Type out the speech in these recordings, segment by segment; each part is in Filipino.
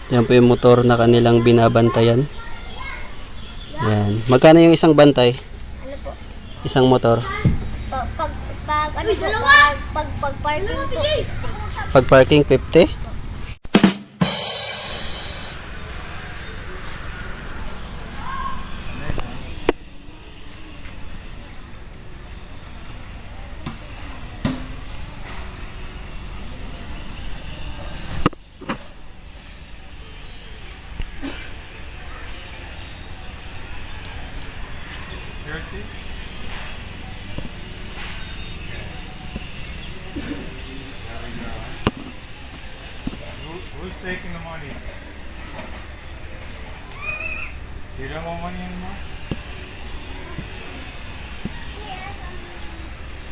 Yan po yung motor na kanilang binabantayan. Yan. Magkano yung isang bantay? Ano po? Isang motor? Pag parking po. Pag parking 50? Who's taking the money? You don't want money anymore?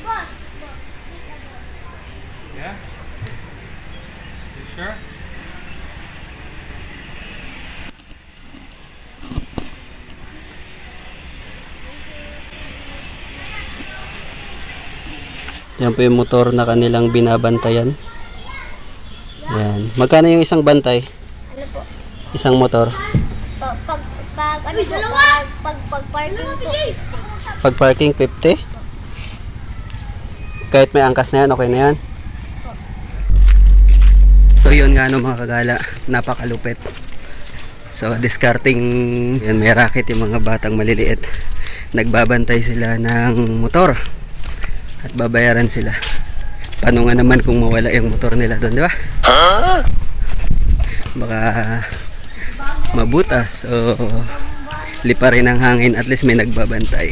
Boss. Yeah? You sure? Yan po yung motor na kanilang binabantayan. Yan. Magkano yung isang bantay? Ano po? Isang motor? Pag parking po. Pag parking 50? Kahit may angkas na yan, okay na yan? So yun nga no mga kagala, napakalupit. So discarding, yan, may racket yung mga batang maliliit. Nagbabantay sila ng motor at babayaran sila. Paano nga naman kung mawala yung motor nila doon, di ba? Baka mabutas o lipa rin ang hangin, at least may nagbabantay.